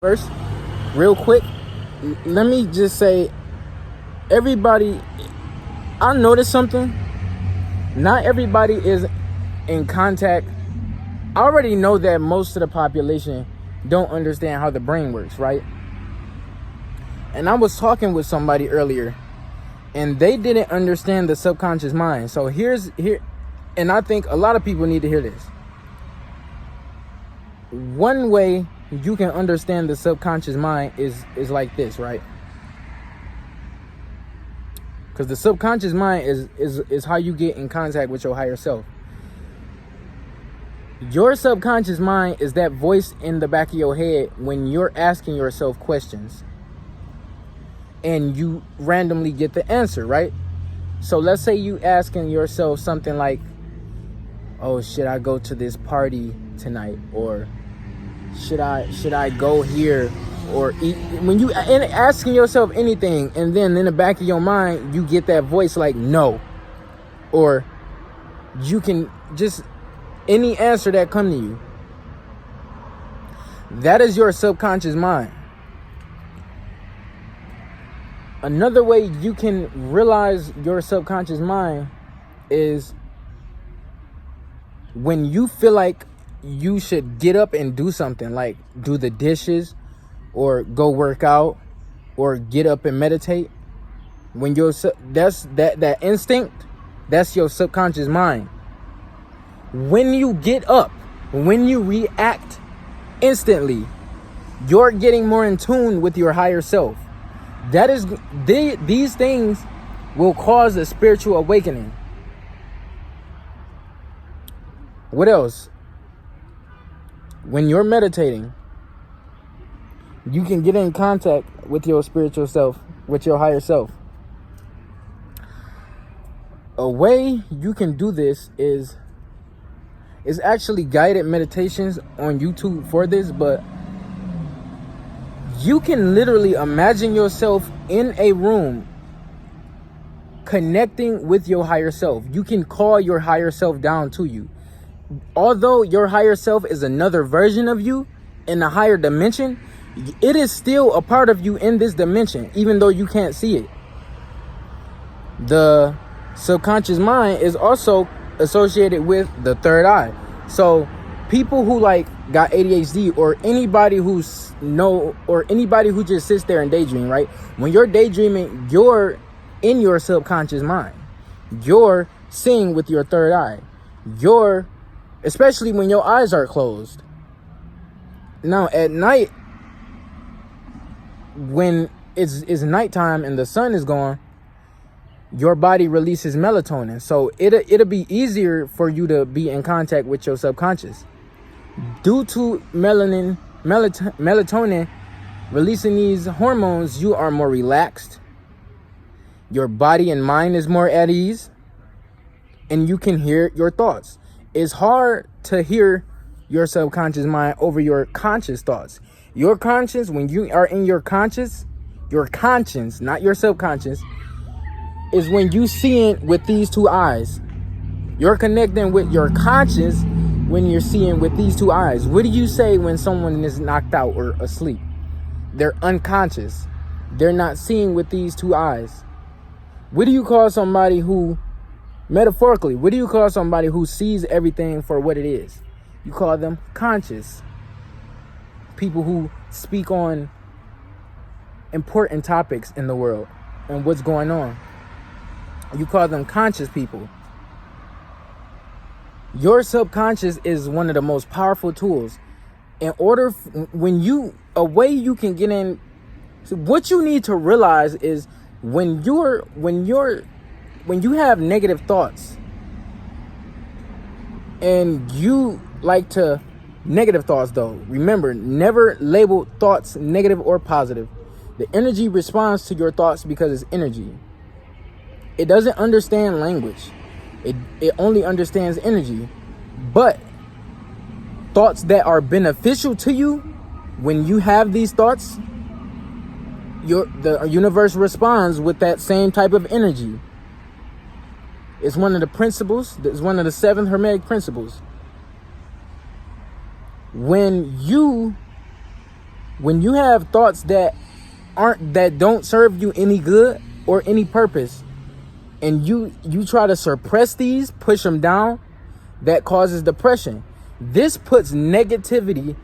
First, real quick, let me just say, everybody, I noticed something. Not everybody is in contact. I already know that most of the population don't understand how the brain works, right? And I was talking with somebody earlier, and they didn't understand the subconscious mind. So here, and I think a lot of people need to hear this. One way you can understand the subconscious mind is like this, right? Because the subconscious mind is how you get in contact with your higher self. Your subconscious mind is that voice in the back of your head when you're asking yourself questions and you randomly get the answer, right? So let's say you asking yourself something like, oh, should I go to this party tonight? Or should I go here or eat? When you asking yourself anything, and then in the back of your mind you get that voice like no, or you can just any answer that come to you, that is your subconscious mind. Another way you can realize your subconscious mind is when you feel like you should get up and do something, like do the dishes or go work out or get up and meditate. When that's that instinct, that's your subconscious mind. When you get up, when you react instantly, you're getting more in tune with your higher self. That is, these things will cause a spiritual awakening. What else? When you're meditating, you can get in contact with your spiritual self, with your higher self. A way you can do this is actually guided meditations on YouTube for this, but you can literally imagine yourself in a room connecting with your higher self. You can call your higher self down to you. Although your higher self is another version of you in a higher dimension, it is still a part of you in this dimension, even though you can't see it. The subconscious mind is also associated with the third eye. So people who like got ADHD or anybody who just sits there and daydream, right? When you're daydreaming, you're in your subconscious mind. You're seeing with your third eye. Especially when your eyes are closed. Now at night, when it's nighttime and the sun is gone, your body releases melatonin. So it'll be easier for you to be in contact with your subconscious. Due to melatonin releasing these hormones, you are more relaxed. Your body and mind is more at ease. And you can hear your thoughts. It's hard to hear your subconscious mind over your conscious thoughts. Your conscious, when you are in your conscious, not your subconscious, is when you seeing with these two eyes. You're connecting with your conscious when you're seeing with these two eyes. What do you say when someone is knocked out or asleep? They're unconscious. They're not seeing with these two eyes. What do you call somebody who, metaphorically, what do you call somebody who sees everything for what it is? You call them conscious. People who speak on important topics in the world and what's going on. You call them conscious people. Your subconscious is one of the most powerful tools. A way you can get in, so what you need to realize is when you have negative thoughts and you like to, negative thoughts though, remember, never label thoughts negative or positive. The energy responds to your thoughts because it's energy. It doesn't understand language. It only understands energy. But thoughts that are beneficial to you, when you have these thoughts, the universe responds with that same type of energy. It's one of the principles. It's one of the 7 Hermetic principles. When you When you have thoughts that don't serve you any good or any purpose, and you try to suppress these, push them down, that causes depression. This puts negativity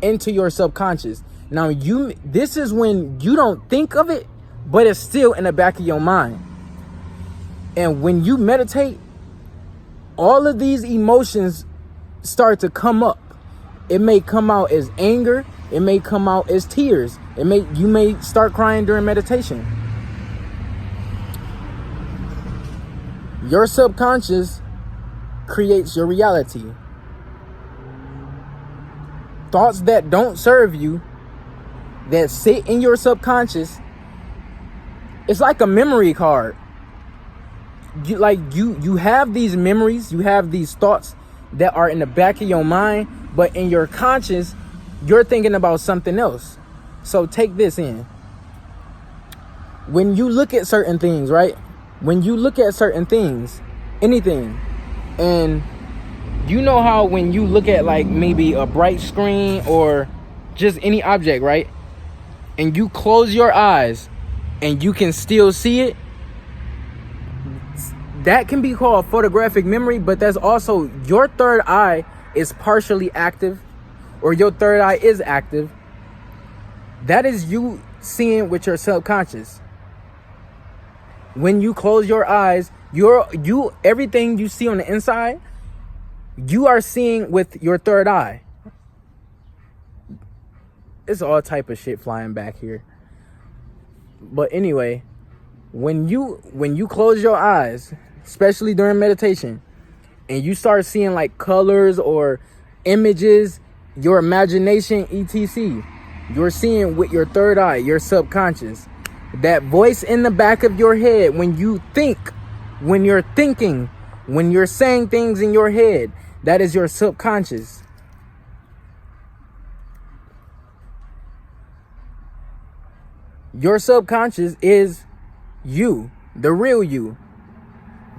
into your subconscious. Now this is when you don't think of it, but it's still in the back of your mind. And when you meditate, all of these emotions start to come up. It may come out as anger, it may come out as tears. You may start crying during meditation. Your subconscious creates your reality. Thoughts that don't serve you, that sit in your subconscious, it's like a memory card. You have these memories, you have these thoughts that are in the back of your mind, but in your conscious, you're thinking about something else. So take this in. When you look at certain things, right? When you look at certain things, anything, and you know how when you look at like maybe a bright screen or just any object, right? And you close your eyes and you can still see it. That can be called photographic memory, but that's also your third eye is partially active, or your third eye is active. That is you seeing with your subconscious. When you close your eyes, everything you see on the inside, you are seeing with your third eye. It's all type of shit flying back here. But anyway, when you close your eyes, especially during meditation, and you start seeing like colors or images, your imagination, etc., you're seeing with your third eye, your subconscious. That voice in the back of your head, when you think, when you're thinking, when you're saying things in your head, that is your subconscious. Your subconscious is you, the real you.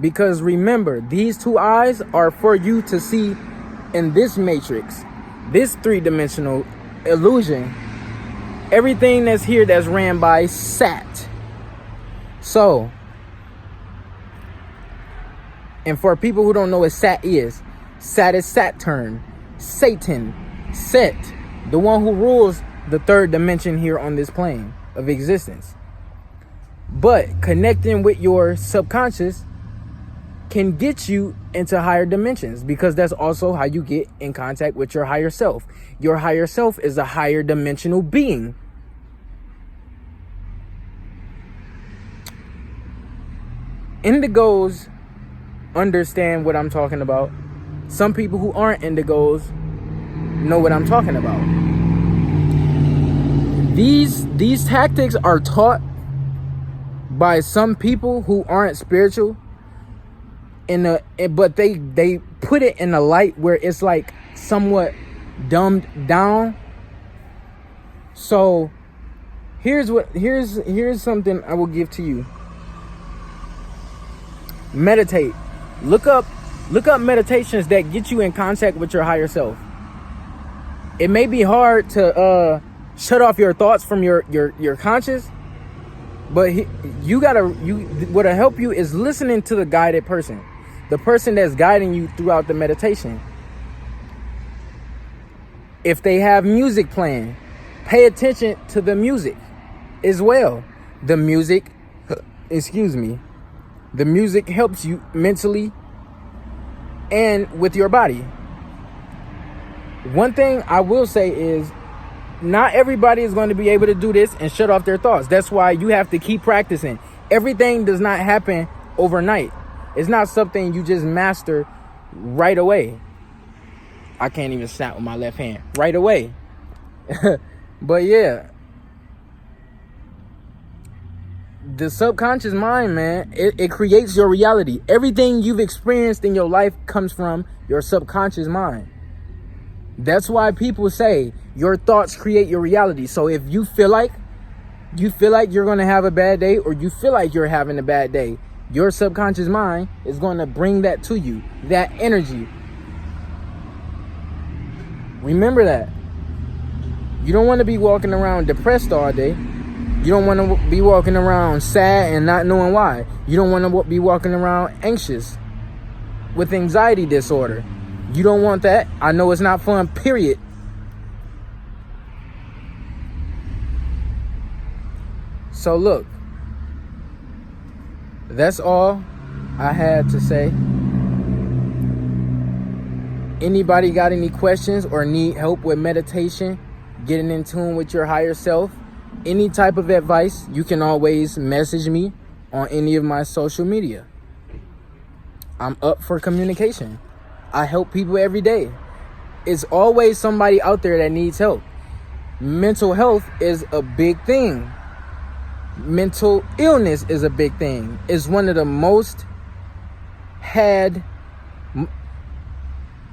Because remember, these two eyes are for you to see in this matrix, this three-dimensional illusion. Everything that's here that's ran by Sat. So, and for people who don't know what Sat is Saturn, Satan, Set, the one who rules the third dimension here on this plane of existence. But connecting with your subconscious can get you into higher dimensions, because that's also how you get in contact with your higher self. Your higher self is a higher dimensional being. Indigos understand what I'm talking about. Some people who aren't indigos know what I'm talking about. These tactics are taught by some people who aren't spiritual, but they put it in a light where it's like somewhat dumbed down. So here's something I will give to you. Meditate. Look up meditations that get you in contact with your higher self. It may be hard to shut off your thoughts from your conscious, but what'll help you is listening to the guided person, the person that's guiding you throughout the meditation. If they have music playing, pay attention to the music as well. The music helps you mentally and with your body. One thing I will say is, not everybody is going to be able to do this and shut off their thoughts. That's why you have to keep practicing. Everything does not happen overnight. It's not something you just master right away. I can't even snap with my left hand right away. But yeah, the subconscious mind, man, it creates your reality. Everything you've experienced in your life comes from your subconscious mind. That's why people say your thoughts create your reality. So if you feel like you're going to have a bad day, or you feel like you're having a bad day, your subconscious mind is going to bring that to you, that energy. Remember that. You don't want to be walking around depressed all day. You don't want to be walking around sad and not knowing why. You don't want to be walking around anxious with anxiety disorder. You don't want that. I know it's not fun, period. So look, that's all I had to say. Anybody got any questions or need help with meditation, getting in tune with your higher self, any type of advice, you can always message me on any of my social media. I'm up for communication. I help people every day. It's always somebody out there that needs help. Mental health is a big thing. Mental illness is a big thing. It's one of the most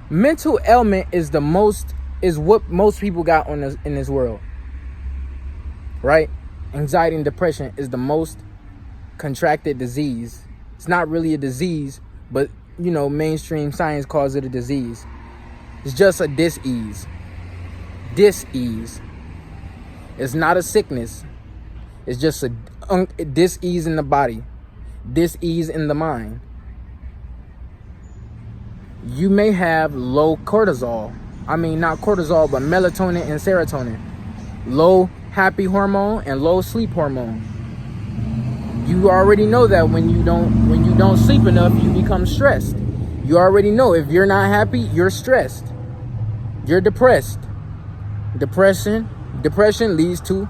mental ailment is what most people got in this world, right? Anxiety and depression is the most contracted disease. It's not really a disease, but mainstream science calls it a disease. It's just a dis-ease. It's not a sickness. It's just a dis-ease in the body, dis-ease in the mind. You may have low cortisol. I mean, not cortisol, but melatonin and serotonin. Low happy hormone and low sleep hormone. You already know that when you don't sleep enough, you become stressed. You already know if you're not happy, you're stressed. You're depressed. Depression leads to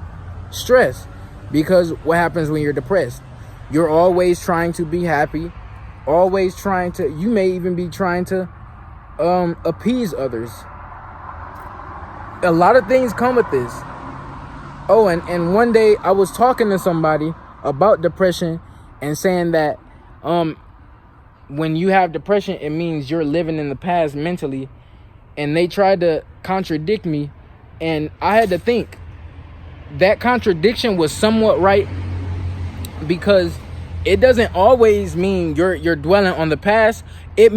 stress. Because what happens when you're depressed? You're always trying to be happy, you may even be trying to appease others. A lot of things come with this. Oh, and one day I was talking to somebody about depression and saying that when you have depression, it means you're living in the past mentally. And they tried to contradict me, and I had to think. That contradiction was somewhat right, because it doesn't always mean you're dwelling on the past. It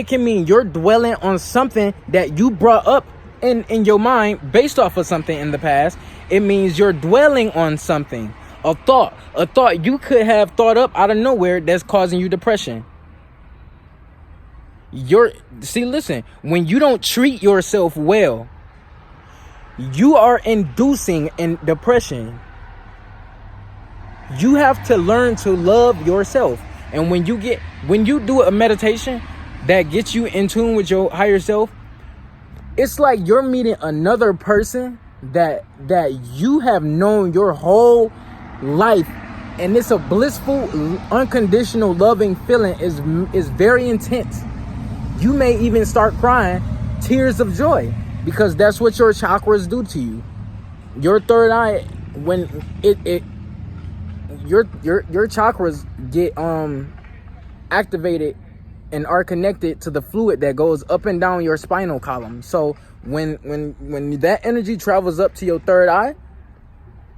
can mean you're dwelling on something that you brought up in your mind based off of something in the past. It means you're dwelling on something, a thought you could have thought up out of nowhere that's causing you depression. Listen, when you don't treat yourself well, you are inducing in depression. You have to learn to love yourself. And when you do a meditation that gets you in tune with your higher self, it's like you're meeting another person that you have known your whole life. And it's a blissful, unconditional, loving feeling. Is very intense. You may even start crying tears of joy, because that's what your chakras do to you. Your third eye, when your chakras get activated and are connected to the fluid that goes up and down your spinal column. So when that energy travels up to your third eye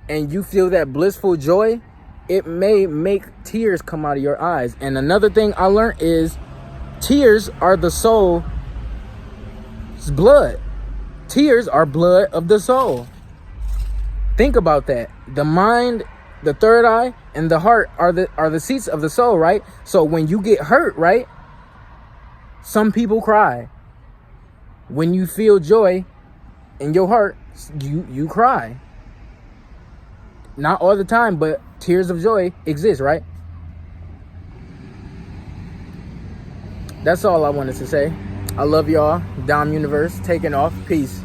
and you feel that blissful joy, it may make tears come out of your eyes. And another thing I learned is tears are the soul's blood. Tears are blood of the soul. Think about that. The mind, the third eye, and the heart are the seats of the soul, right? So when you get hurt, right? Some people cry. When you feel joy in your heart, you cry. Not all the time, but tears of joy exist, right? That's all I wanted to say. I love y'all. Dom Universe taking off. Peace.